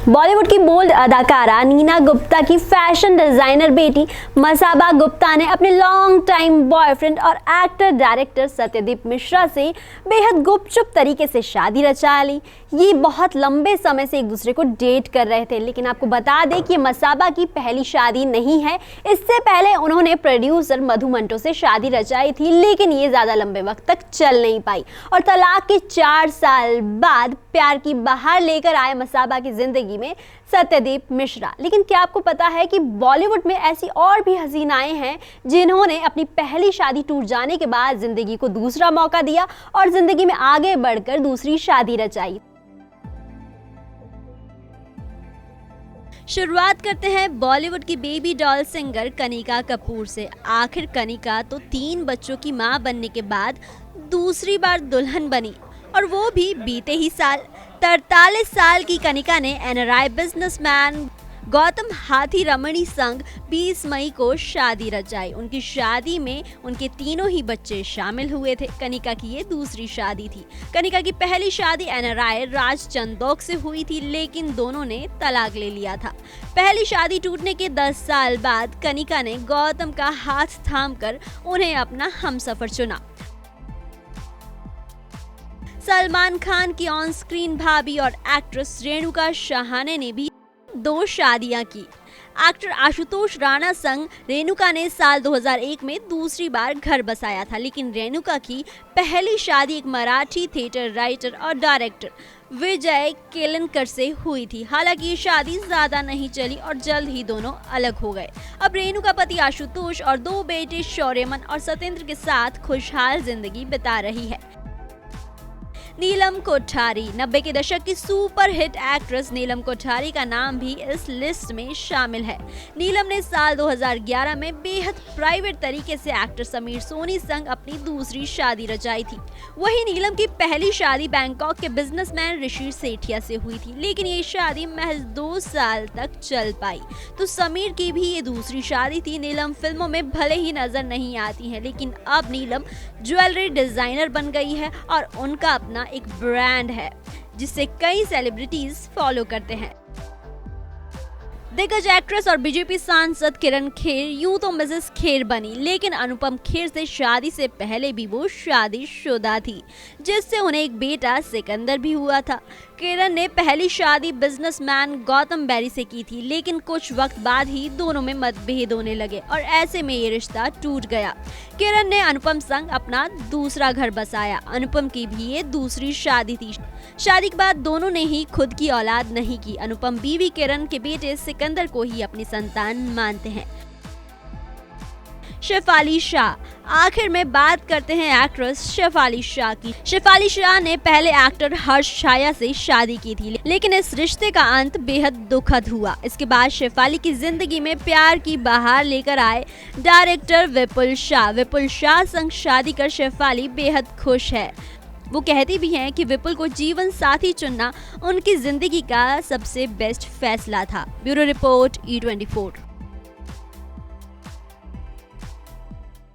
बॉलीवुड की बोल्ड अदाकारा नीना गुप्ता की फैशन डिजाइनर बेटी मसाबा गुप्ता ने अपने लॉन्ग टाइम बॉयफ्रेंड और एक्टर डायरेक्टर सत्यदीप मिश्रा से बेहद गुपचुप तरीके से शादी रचा ली। ये बहुत लंबे समय से एक दूसरे को डेट कर रहे थे, लेकिन आपको बता दें कि मसाबा की पहली शादी नहीं है। इससे पहले उन्होंने प्रोड्यूसर मधु मंटो से शादी रचाई थी, लेकिन ये ज्यादा लंबे वक्त तक चल नहीं पाई और तलाक के 4 साल बाद प्यार की बहार लेकर आए मसाबा की जिंदगी में सत्यदीप मिश्रा। लेकिन क्या आपको पता है कि बॉलीवुड में ऐसी और भी हसीनाएं हैं जिन्होंने अपनी पहली शादी टूट जाने के बाद जिंदगी को दूसरा मौका दिया और जिंदगी में आगे बढ़कर दूसरी शादी रचाई। शुरुआत करते हैं बॉलीवुड की baby doll singer Kanika Kapoor से। आखिर कनिका तो 3 बच्चों की मां बनने के बाद दूसरी बार दुल्हन बनी, और वो भी बीते ही साल। 43 साल की कनिका ने एनआरआई बिजनेसमैन गौतम हाथी रमणी संग 20 मई को शादी रचाई। उनकी शादी में उनके तीनों ही बच्चे शामिल हुए थे। कनिका की ये दूसरी शादी थी। कनिका की पहली शादी एनआरआई राज चंदोक से हुई थी, लेकिन दोनों ने तलाक ले लिया था। पहली शादी टूटने के 10 साल बाद कनिका ने गौतम का हाथ थामकर उन्हें अपना हमसफर चुना। सलमान खान की ऑन स्क्रीन भाभी और एक्ट्रेस रेणुका शहाणे ने भी 2 शादियां की। एक्टर आशुतोष राणा संग रेणुका ने साल 2001 में दूसरी बार घर बसाया था, लेकिन रेणुका की पहली शादी एक मराठी थिएटर राइटर और डायरेक्टर विजय केलनकर से हुई थी। हालांकि ये शादी ज्यादा नहीं चली और जल्द ही दोनों अलग हो गए। अब रेणुका पति आशुतोष और 2 बेटे शौर्यमन और सत्येंद्र के साथ खुशहाल जिंदगी बिता रही है। नीलम कोठारी 90 के दशक की सुपर हिट एक्ट्रेस नीलम कोठारी का नाम भी इस लिस्ट में शामिल है। नीलम ने साल 2011 में बेहद प्राइवेट तरीके से एक्टर समीर सोनी संग अपनी दूसरी शादी रचाई थी। वहीं नीलम की पहली शादी बैंकॉक के बिजनेसमैन ऋषि सेठिया से हुई थी, लेकिन ये शादी महज 2 साल तक चल पाई। तो समीर की भी ये दूसरी शादी थी। नीलम फिल्मों में भले ही नजर नहीं आती है, लेकिन अब नीलम ज्वेलरी डिजाइनर बन गई है और उनका अपना एक ब्रांड है जिसे कई सेलिब्रिटीज फॉलो करते हैं। दिग्गज एक्ट्रेस और बीजेपी सांसद किरण खेर यूं तो मिसेस खेर बनी, लेकिन अनुपम खेर से शादी से पहले भी वो शादीशुदा थी, जिससे उन्हें एक बेटा सिकंदर भी हुआ था। किरण ने पहली शादी बिजनेसमैन गौतम बैरी से की थी, लेकिन कुछ वक्त बाद ही दोनों में मतभेद होने लगे और ऐसे में ये रिश्ता टूट गया। किरण ने अनुपम संग अपना दूसरा घर बसाया। अनुपम की भी ये दूसरी शादी थी। शादी के बाद दोनों ने ही खुद की औलाद नहीं की। अनुपम बीवी किरण के बेटे सिकंदर को ही अपनी संतान मानते हैं। शेफाली शाह। आखिर में बात करते हैं एक्ट्रेस शेफाली शाह की। शेफाली शाह ने पहले एक्टर हर्ष छाया से शादी की थी, लेकिन इस रिश्ते का अंत बेहद दुखद हुआ। इसके बाद शेफाली की जिंदगी में प्यार की बहार लेकर आए डायरेक्टर विपुल शाह। विपुल शाह संग शादी कर शेफाली बेहद खुश है। वो कहती भी हैं कि विपुल को जीवन साथी चुनना उनकी जिंदगी का सबसे बेस्ट फैसला था। Bureau report E24।